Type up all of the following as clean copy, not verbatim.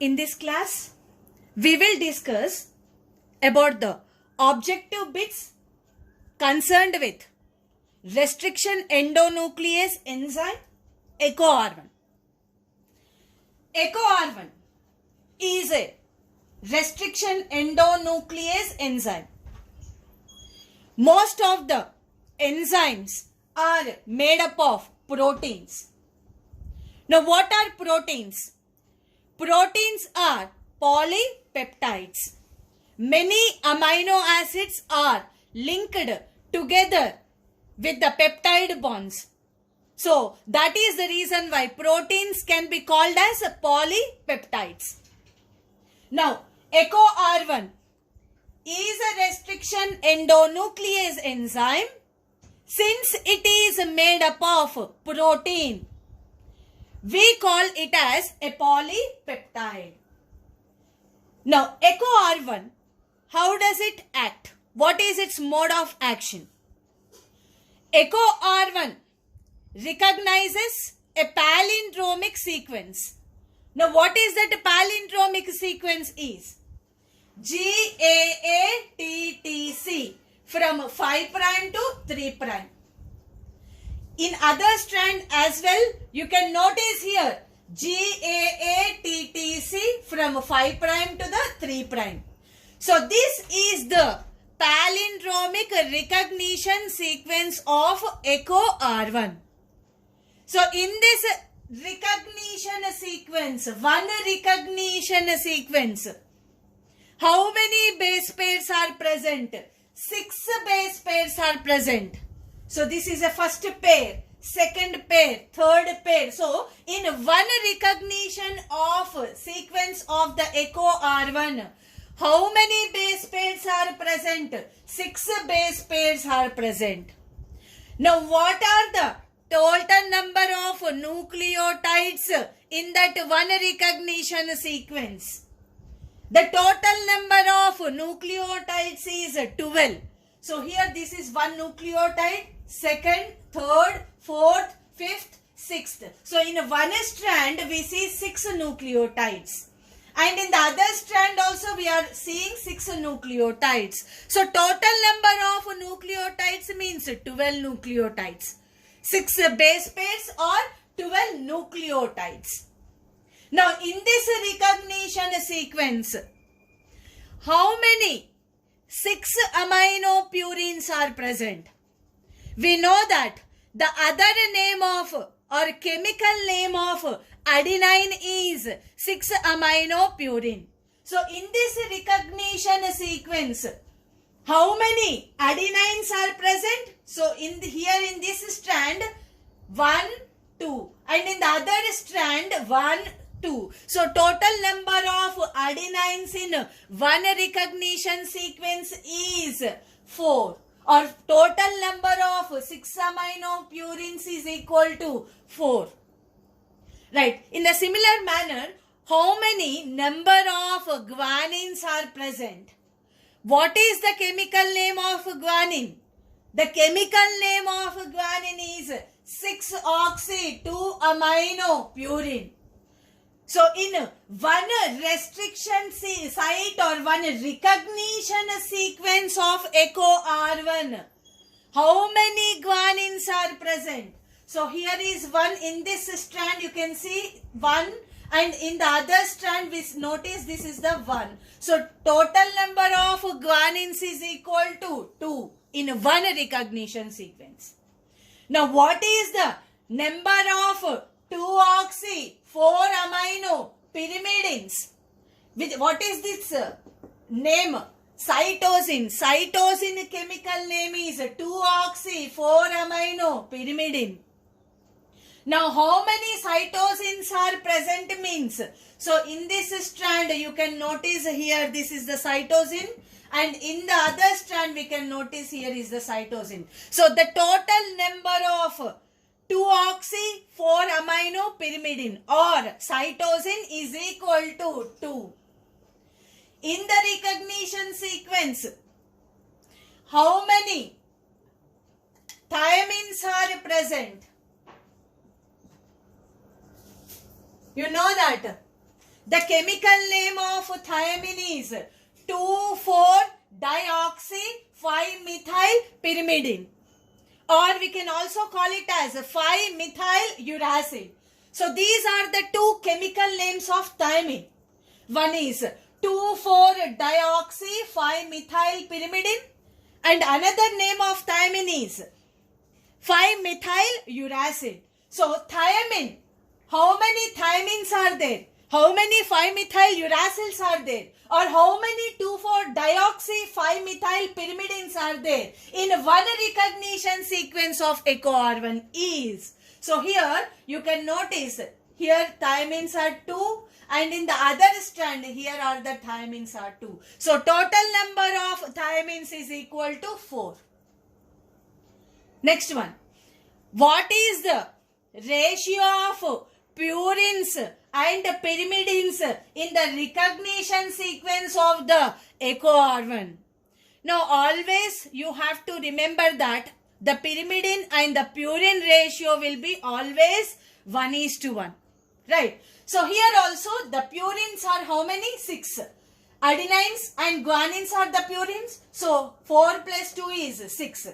In this class, we will discuss about the objective bits concerned with restriction endonuclease enzyme EcoR1. EcoR1 is a restriction endonuclease enzyme. Most of the enzymes are made up of proteins. Now, what are proteins? Proteins are polypeptides. Many amino acids are linked together with the peptide bonds. So, that is the reason why proteins can be called as polypeptides. Now, EcoR1 is a restriction endonuclease enzyme since it is made up of protein. We call it as a polypeptide. Now, EcoR1, how does it act? What is its mode of action? EcoR1 recognizes a palindromic sequence. Now, what is that palindromic sequence is? GAATTC from 5' to 3'. In other strand as well, you can notice here GAATTC from 5' to the 3'. So, this is the palindromic recognition sequence of EcoR1. So, in this recognition sequence, how many base pairs are present? 6 base pairs are present. So, this is a first pair, second pair, third pair. So, in one recognition of sequence of the EcoR1, how many base pairs are present? 6 base pairs are present. Now, what are the total number of nucleotides in that one recognition sequence? The total number of nucleotides is 12. So, here this is one nucleotide, second, third, fourth, fifth, sixth. So, in one strand we see 6 nucleotides. And in the other strand also we are seeing 6 nucleotides. So, total number of nucleotides means 12 nucleotides. 6 base pairs or 12 nucleotides. Now, in this recognition sequence, how many 6 aminopurines are present? We know that the other name of or chemical name of adenine is 6 aminopurine. So, in this recognition sequence, how many adenines are present? So, here in this strand, 1, 2. And in the other strand, 1, 2. So, total number of adenines in one recognition sequence is 4. Or total number of 6 aminopurines is equal to 4. Right. In a similar manner, how many number of guanines are present? What is the chemical name of guanine? The chemical name of guanine is 6-oxy-2-aminopurine. So, in one restriction site or one recognition sequence of EcoR1, how many guanines are present? So, here is 1 in this strand, you can see 1, and in the other strand we notice this is the 1. So, total number of guanines is equal to 2 in one recognition sequence. Now, what is the number of 2-oxy-4-amino-pyrimidines? What is this name? Cytosine. Cytosine chemical name is 2-oxy-4-amino-pyrimidine. Now, how many cytosines are present means? So, in this strand you can notice here this is the cytosine, and in the other strand we can notice here is the cytosine. So, the total number of 2-oxy-4-amino-pyrimidine or cytosine is equal to 2. In the recognition sequence, how many thiamines are present? You know that The chemical name of thiamine is 2,4-dioxy-5-methyl-pyrimidine, or we can also call it as 5-methyl-uracil. So these are the two chemical names of thiamine. One is 2,4-dioxy-5-methyl-pyrimidine, and another name of thiamine is 5-methyl-uracil. So thiamine, how many thiamines are there? How many 5-methyl-uracils are there? Or how many 2,4-dioxy-5-methyl-pyrimidines are there in one recognition sequence of echo R1 is? So here you can notice, here thiamines are 2, and in the other strand here are the thiamines are 2. So total number of thiamines is equal to 4. Next one. What is the ratio of purines and pyrimidines in the recognition sequence of the echo R1? Now always you have to remember that the pyrimidine and the purine ratio will be always 1:1. Right. So here also the purines are how many? 6. Adenines and guanines are the purines. So 4 plus 2 is 6.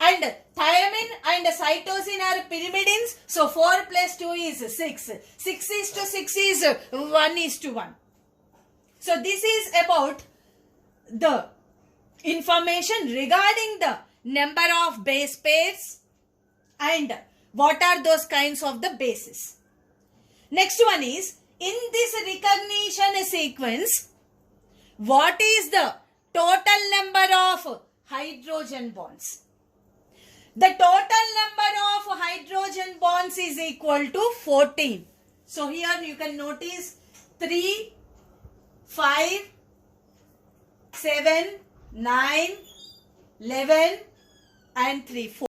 And thiamine and cytosine are pyrimidines. So 4 plus 2 is 6. 6:6 is 1:1. So this is about the information regarding the number of base pairs and what are those kinds of the bases. Next one is, in this recognition sequence, what is the total number of hydrogen bonds? The total number of hydrogen bonds is equal to 14. So here you can notice 3, 5, 7, 9, 11 and 3, 4.